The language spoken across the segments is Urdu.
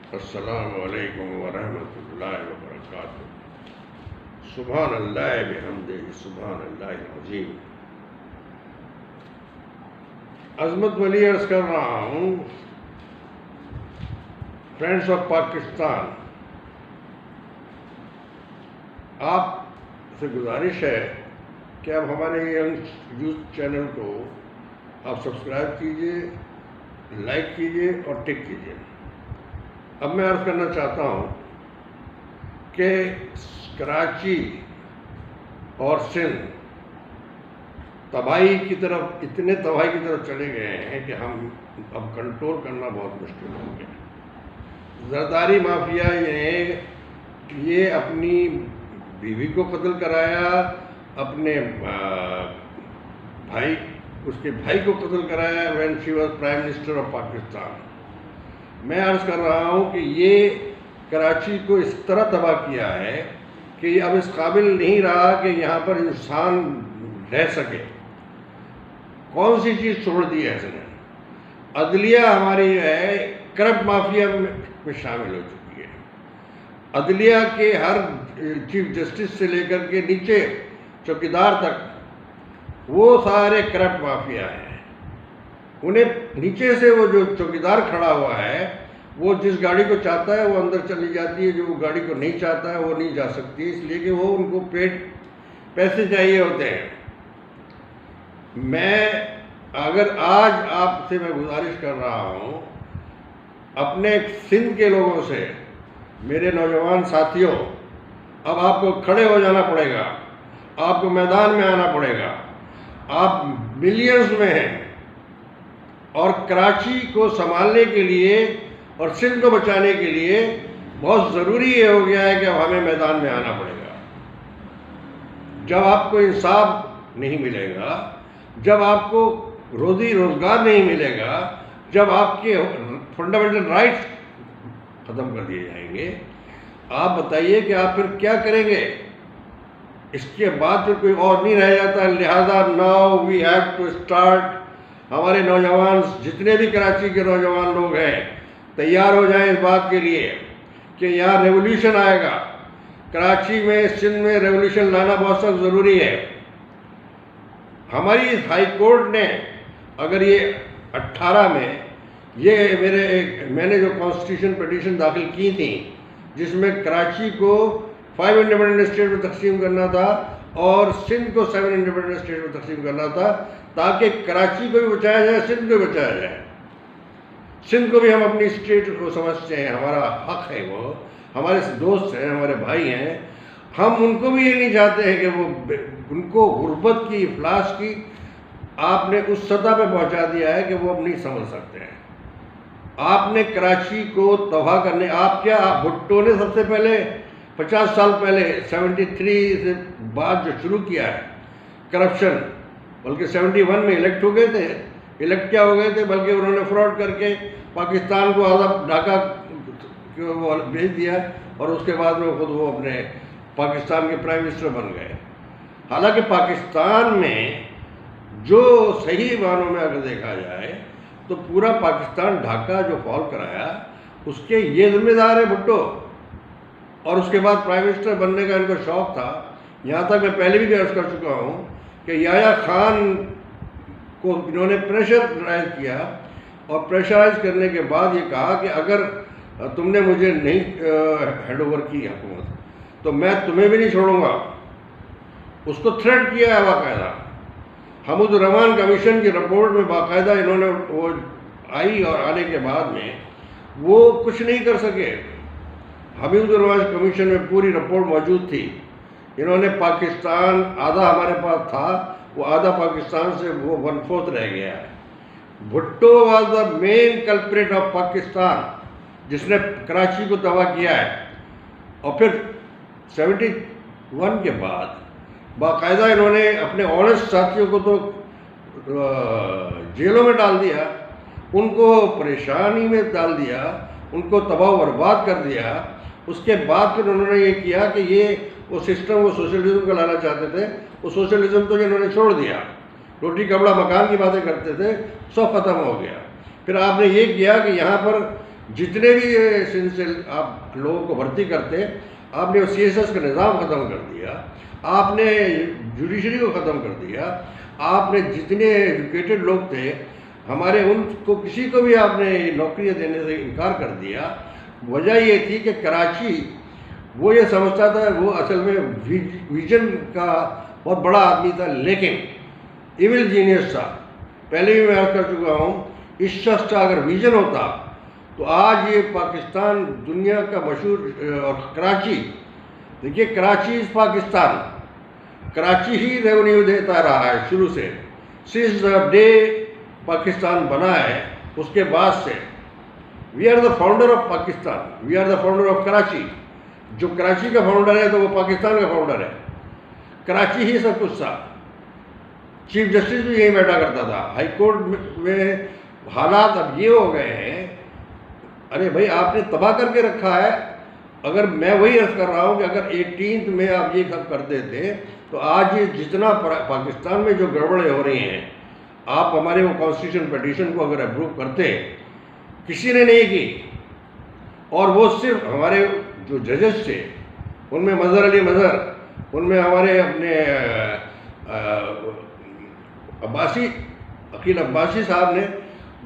السلام علیکم ورحمۃ اللہ وبرکاتہ۔ سبحان اللہ بحمدہ، سبحان اللہ العظیم۔ عظمت ولی عرض کر رہا ہوں، فرینڈس آف پاکستان، آپ سے گزارش ہے کہ آپ ہمارے ینگ یوتھ چینل کو آپ سبسکرائب کیجئے، لائک کیجئے اور ٹک کیجئے۔ اب میں عرض کرنا چاہتا ہوں کہ کراچی اور سندھ تباہی کی طرف، اتنے تباہی کی طرف چلے گئے ہیں کہ ہم اب کنٹرول کرنا بہت مشکل ہو گیا۔ زرداری مافیا یہ اپنی بیوی کو قتل کرایا، اپنے بھائی، اس کے بھائی کو قتل کرایا when she was prime minister of Pakistan. میں عرض کر رہا ہوں کہ یہ کراچی کو اس طرح تباہ کیا ہے کہ یہ اب اس قابل نہیں رہا کہ یہاں پر انسان رہ سکے۔ کون سی چیز چھوڑ دی ہے اس نے؟ عدلیہ ہماری جو ہے کرپٹ مافیا میں شامل ہو چکی ہے۔ عدلیہ کے ہر چیف جسٹس سے لے کر کے نیچے چوکیدار تک وہ سارے کرپٹ مافیا ہیں۔ انہیں نیچے سے وہ جو چوکیدار کھڑا ہوا ہے، وہ جس گاڑی کو چاہتا ہے وہ اندر چلی جاتی ہے، جو وہ گاڑی کو نہیں چاہتا ہے وہ نہیں جا سکتی، اس لیے کہ وہ ان کو پیسے چاہیے ہوتے ہیں۔ میں اگر آج آپ سے میں گزارش کر رہا ہوں اپنے سندھ کے لوگوں سے، میرے نوجوان ساتھیوں، اب آپ کو کھڑے ہو جانا پڑے گا، آپ کو میدان میں آنا پڑے گا۔ آپ ملینز میں ہیں اور کراچی کو سنبھالنے کے لیے اور سندھ کو بچانے کے لیے بہت ضروری یہ ہو گیا ہے کہ اب ہمیں میدان میں آنا پڑے گا۔ جب آپ کو انصاف نہیں ملے گا، جب آپ کو روزی روزگار نہیں ملے گا، جب آپ کے فنڈامنٹل رائٹس ختم کر دیے جائیں گے، آپ بتائیے کہ آپ پھر کیا کریں گے؟ اس کے بعد پھر کوئی اور نہیں رہ جاتا۔ لہذا now we have to start. ہمارے نوجوان، جتنے بھی کراچی کے نوجوان لوگ ہیں، تیار ہو جائیں اس بات کے لیے کہ یہاں ریولیوشن آئے گا۔ کراچی میں، سندھ میں ریولیوشن لانا بہت سخت ضروری ہے۔ ہماری ہائی کورٹ نے اگر یہ 18 میں یہ میں نے جو کانسٹیٹیوشن پٹیشن داخل کی تھی، جس میں کراچی کو 5 انڈیپینڈنٹ اسٹیٹ میں تقسیم کرنا تھا اور سندھ کو 7 انڈیپینڈنٹ اسٹیٹ میں تقسیم کرنا تھا، تاکہ کراچی کو بھی بچایا جائے، سندھ کو بھی بچایا جائے۔ سندھ کو بھی ہم اپنی اسٹیٹ کو سمجھتے ہیں، ہمارا حق ہے، وہ ہمارے دوست ہیں، ہمارے بھائی ہیں۔ ہم ان کو بھی یہ نہیں چاہتے ہیں کہ وہ ان کو غربت کی، افلاس کی آپ نے اس سطح پہ پہنچا دیا ہے کہ وہ اب نہیں سمجھ سکتے ہیں۔ آپ نے کراچی کو تباہ کرنے، آپ بھٹو نے سب سے پہلے 50 سال پہلے 73 سے بعد جو شروع کیا ہے کرپشن، بلکہ 71 میں الیکٹ ہو گئے تھے، الیکٹ کیا ہو گئے تھے، بلکہ انہوں نے فراڈ کر کے پاکستان کو آزاد ڈھاکہ بھیج دیا اور اس کے بعد میں خود وہ اپنے پاکستان کے پرائم منسٹر بن گئے۔ حالانکہ پاکستان میں جو صحیح معنوں میں اگر دیکھا جائے تو پورا پاکستان ڈھاکہ جو فال کرایا اس کے یہ ذمہ دار ہے بھٹو، اور اس کے بعد پرائم منسٹر بننے کا ان کو شوق تھا۔ یہاں تک میں پہلے بھی عرض کر چکا ہوں کہ یحییٰ خان کو انہوں نے پریشرائز کیا، اور پریشرائز کرنے کے بعد یہ کہا کہ اگر تم نے مجھے نہیں ہینڈ اوور کی حکومت تو میں تمہیں بھی نہیں چھوڑوں گا۔ اس کو تھریٹ کیا ہے باقاعدہ۔ حمود الرحمان کمیشن کی رپورٹ میں باقاعدہ انہوں نے وہ آئی، اور آنے کے بعد میں وہ کچھ نہیں کر سکے۔ حمود الرحمان کمیشن میں پوری رپورٹ موجود تھی۔ انہوں نے پاکستان آدھا ہمارے پاس تھا، وہ آدھا پاکستان سے وہ 1/4 رہ گیا ہے۔ Bhutto was the main culprit of Pakistan, جس نے کراچی کو تباہ کیا ہے۔ اور پھر 71 کے بعد باقاعدہ انہوں نے اپنے آنیسٹ ساتھیوں کو تو جیلوں میں ڈال دیا، ان کو پریشانی میں ڈال دیا، ان کو تباہ و برباد کر دیا۔ اس کے بعد پھر انہوں نے یہ کیا کہ یہ وہ سسٹم، وہ سوشلزم کو لانا چاہتے تھے، وہ سوشلزم تو انہوں نے چھوڑ دیا۔ روٹی کپڑا مکان کی باتیں کرتے تھے، سب ختم ہو گیا۔ پھر آپ نے یہ کیا کہ یہاں پر جتنے بھی سندھ سے آپ لوگوں کو بھرتی کرتے، آپ نے سی ایس ایس کا نظام ختم کر دیا، آپ نے جوڈیشری کو ختم کر دیا، آپ نے جتنے ایجوکیٹڈ لوگ تھے ہمارے ان کو کسی کو بھی آپ نے نوکریاں دینے سے انکار کر دیا۔ وجہ یہ تھی کہ کراچی وہ یہ سمجھتا تھا، وہ اصل میں ویژن کا بہت بڑا آدمی تھا، لیکن ایول جینیس تھا۔ پہلے بھی میں عرض کر چکا ہوں، اس شخص کا اگر ویژن ہوتا تو آج یہ پاکستان دنیا کا مشہور، اور کراچی، دیکھیے کراچی از پاکستان، کراچی ہی ریونیو دیتا رہا ہے شروع سے، سنس دا ڈے پاکستان بنا ہے اس کے بعد سے۔ We are the founder of Pakistan, we are the founder of Karachi. جو کراچی کا فاؤنڈر ہے تو وہ پاکستان کا فاؤنڈر ہے، کراچی ہی سب کچھ تھا۔ چیف جسٹس بھی یہیں بیٹھا کرتا تھا۔ ہائی کورٹ میں حالات اب یہ ہو گئے ہیں، ارے بھائی آپ نے تباہ کر کے رکھا ہے۔ اگر میں وہی عرض کر رہا ہوں کہ اگر 18 میں آپ یہ سب کرتے تھے تو آج یہ جتنا پاکستان میں جو گڑبڑیں ہو رہی ہیں، آپ ہمارے وہ کانسٹیٹیوشن پیٹیشن کو اگر اپروو کرتے، کسی نے نہیں کی، اور وہ صرف ہمارے جو ججز تھے ان میں مظہر علی مظہر، ان میں ہمارے اپنے عباسی، عقیل عباسی صاحب نے،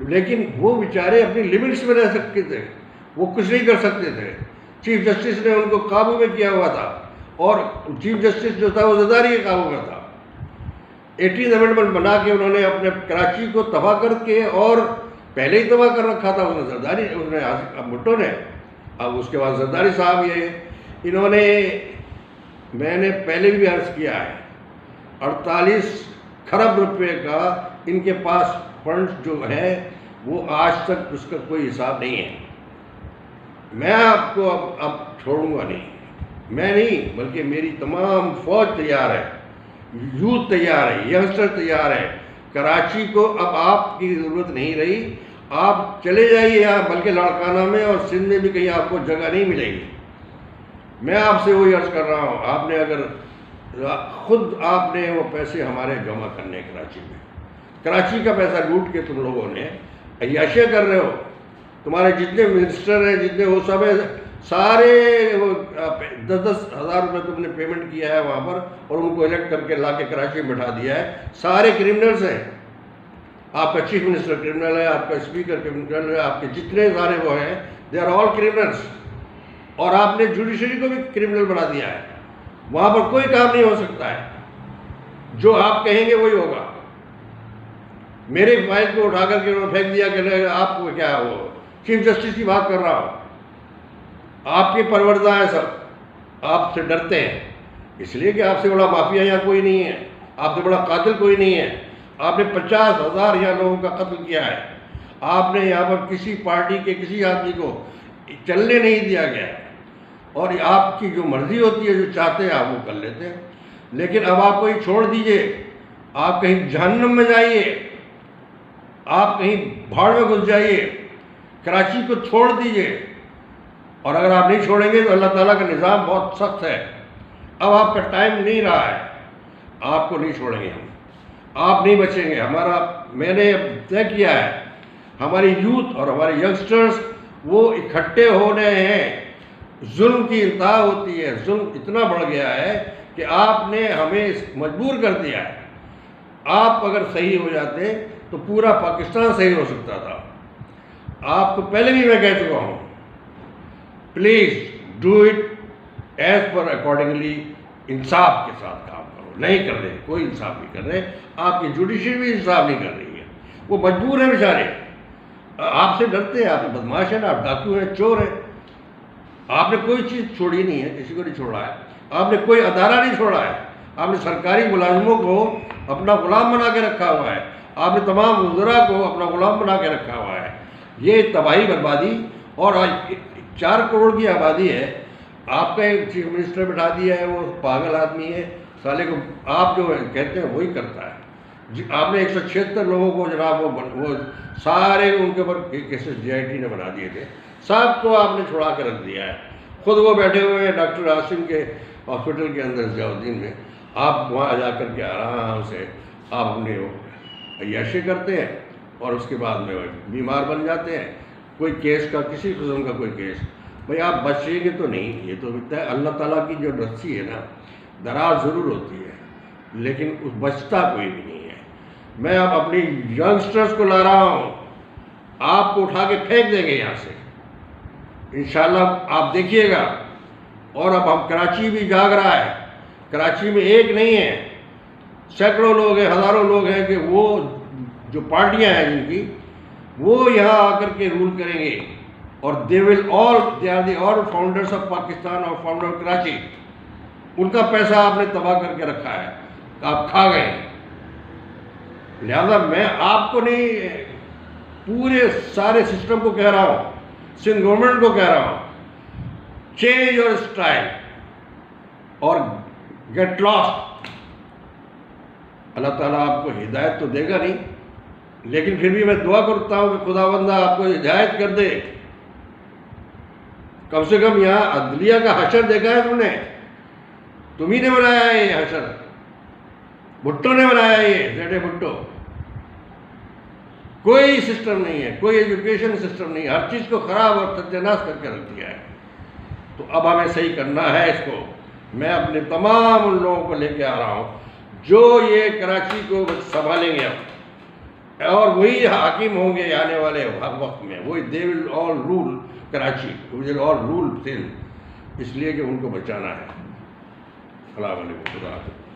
لیکن وہ بیچارے اپنی لمٹس میں رہ سکتے تھے، وہ کچھ نہیں کر سکتے تھے۔ چیف جسٹس نے ان کو قابو میں کیا ہوا تھا، اور چیف جسٹس جو تھا وہ زرداری کے قابو میں تھا۔ 18 امنڈمنٹ بنا کے انہوں نے اپنے کراچی کو تباہ کر کے، اور پہلے ہی تباہ کر رکھا تھا اس نے زرداری، اس نے بھٹو نے، اب اس کے بعد زرداری صاحب یہ انہوں نے، میں نے پہلے بھی عرض کیا ہے، 48 کھرب روپے کا ان کے پاس فنڈز جو ہے وہ آج تک اس کا کوئی حساب نہیں ہے۔ میں آپ کو اب چھوڑوں گا نہیں، میں نہیں بلکہ میری تمام فوج تیار ہے، یوتھ تیار ہے، ینگسٹر تیار ہے۔ کراچی کو اب آپ کی ضرورت نہیں رہی، آپ چلے جائیے یہاں، بلکہ لاڑکانہ میں اور سندھ میں بھی کہیں آپ کو جگہ نہیں ملے گی۔ میں آپ سے وہی عرض کر رہا ہوں، آپ نے اگر خود آپ نے وہ پیسے ہمارے جمع کرنے کراچی میں، کراچی کا پیسہ لوٹ کے تم لوگوں نے عیاشیاں کر رہے ہو، تمہارے جتنے منسٹر ہیں، جتنے وہ سب ہیں، سارے 10-10 ہزار روپے تم نے پیمنٹ کیا ہے وہاں پر، اور ان کو الیکٹ کر کے لا کے کراچی میں بٹھا دیا ہے۔ سارے کرمنلز ہیں، آپ کا چیف منسٹر کرمنل ہے، آپ کا اسپیکر کرمنل ہے، آپ کے جتنے سارے وہ ہیں، دے آر آل کرمنلز، اور آپ نے جوڈیشری کو بھی کرمنل بنا دیا ہے۔ وہاں پر کوئی کام نہیں ہو سکتا ہے، جو آپ کہیں گے وہی ہوگا۔ میرے فائل کو اٹھا کر کے انہوں نے پھینک دیا کہ آپ کو کیا ہے، وہ چیف جسٹس کی بات کر رہا ہوں، آپ کے پروردہ ہیں سب، آپ سے ڈرتے ہیں اس لیے کہ آپ سے بڑا مافیا یہاں کوئی نہیں ہے، آپ سے بڑا قاتل کوئی نہیں ہے۔ آپ نے 50,000 یہاں لوگوں کا قتل کیا ہے، آپ نے یہاں پر کسی پارٹی کے کسی آدمی کو چلنے نہیں دیا گیا ہے، اور آپ کی جو مرضی ہوتی ہے، جو چاہتے ہیں آپ وہ کر لیتے ہیں۔ لیکن اب آپ کو یہ چھوڑ دیجئے، آپ کہیں جہنم میں جائیے، آپ کہیں بھاڑ میں گھس جائیے، کراچی کو چھوڑ دیجئے، اور اگر آپ نہیں چھوڑیں گے تو اللہ تعالیٰ کا نظام بہت سخت ہے۔ اب آپ کا ٹائم نہیں رہا ہے، آپ کو نہیں چھوڑیں گے ہم، آپ نہیں بچیں گے۔ میں نے طے کیا ہے، ہماری یوتھ اور ہمارے ینگسٹرز وہ اکٹھے ہونے ہیں۔ ظلم کی انتہا ہوتی ہے، ظلم اتنا بڑھ گیا ہے کہ آپ نے ہمیں مجبور کر دیا ہے۔ آپ اگر صحیح ہو جاتے تو پورا پاکستان صحیح ہو سکتا تھا۔ آپ کو پہلے بھی میں کہہ چکا ہوں، please do it as per accordingly, انصاف کے ساتھ کام کرو۔ نہیں کر رہے، کوئی انصاف نہیں کر رہے، آپ کی جوڈیشری بھی انصاف نہیں کر رہی ہے، وہ مجبور ہیں بیچارے، آپ سے ڈرتے ہیں، آپ بدماش ہیں نا، آپ ڈاکو ہیں، چور ہیں۔ آپ نے کوئی چیز چھوڑی نہیں ہے، کسی کو نہیں چھوڑا ہے، آپ نے کوئی ادارہ نہیں چھوڑا ہے، آپ نے سرکاری ملازموں کو اپنا غلام بنا کے رکھا ہوا ہے، آپ نے تمام وزراء کو اپنا غلام بنا کے رکھا ہوا ہے۔ یہ تباہی بربادی، اور 4 کروڑ کی آبادی ہے، آپ کا ایک چیف منسٹر بٹھا دیا ہے، وہ پاگل آدمی ہے سالے کو، آپ جو کہتے ہیں وہی کرتا ہے۔ آپ نے 176 لوگوں کو جناب وہ سارے ان کے اوپر کیسز GIT نے بنا دیے تھے، سب کو آپ نے چھڑا کے رکھ دیا ہے۔ خود وہ بیٹھے ہوئے ہیں ڈاکٹر عاصم کے ہاسپٹل کے اندر ضیاء الدین میں، آپ وہاں جا کر کے آرام سے آپ اپنے عیاشی کرتے ہیں، اور اس کے بعد میں بیمار بن جاتے ہیں، کوئی کیس کا، کسی قسم کا کوئی کیس، بھائی آپ بچیں گے تو نہیں. یہ تو اللہ تعالیٰ کی جو رسی ہے نا، دراز ضرور ہوتی ہے لیکن اس بچتا کوئی بھی نہیں ہے. میں اب اپنی ینگسٹرز کو لا رہا ہوں، آپ کو اٹھا کے پھینک دیں گے یہاں سے انشاءاللہ، آپ دیکھیے گا. اور اب ہم کراچی بھی جاگ رہا ہے. کراچی میں ایک نہیں ہے، سینکڑوں لوگ ہیں، ہزاروں لوگ ہیں کہ وہ جو پارٹیاں ہیں جن کی، وہ یہاں آ کر کے رول کریں گے. اور they are the all founders of Pakistan اور فاؤنڈر آف کراچی. ان کا پیسہ آپ نے تباہ کر کے رکھا ہے، آپ کھا گئے. لہذا میں آپ کو نہیں، پورے سارے سسٹم کو کہہ رہا ہوں، سندھ گورنمنٹ کو کہہ رہا ہوں، چینج یور اسٹائل اور گیٹ لاسٹ. اللہ تعالیٰ آپ کو ہدایت تو دے گا نہیں، لیکن پھر بھی میں دعا کرتا ہوں کہ خداوندہ آپ کو ہدایت کر دے. کم سے کم یہاں عدلیہ کا حشر دیکھا ہے تم نے؟ تم ہی نے بنایا ہے یہ حشر، بھٹو نے بنایا ہے یہ، زیڈ بھٹو. کوئی سسٹم نہیں ہے، کوئی ایجوکیشن سسٹم نہیں ہے، ہر چیز کو خراب اور ستیہ ناش کر کے رکھ دیا ہے. تو اب ہمیں صحیح کرنا ہے اس کو. میں اپنے تمام ان لوگوں کو لے کے آ رہا ہوں جو یہ کراچی کو سنبھالیں گے اب، اور وہی حاکم ہوں گے آنے والے وقت میں. وہی دے ول آل رول کراچی، ول آل رول سندھ، اس لیے کہ ان کو بچانا ہے. السلام علیکم. خدا حافظ.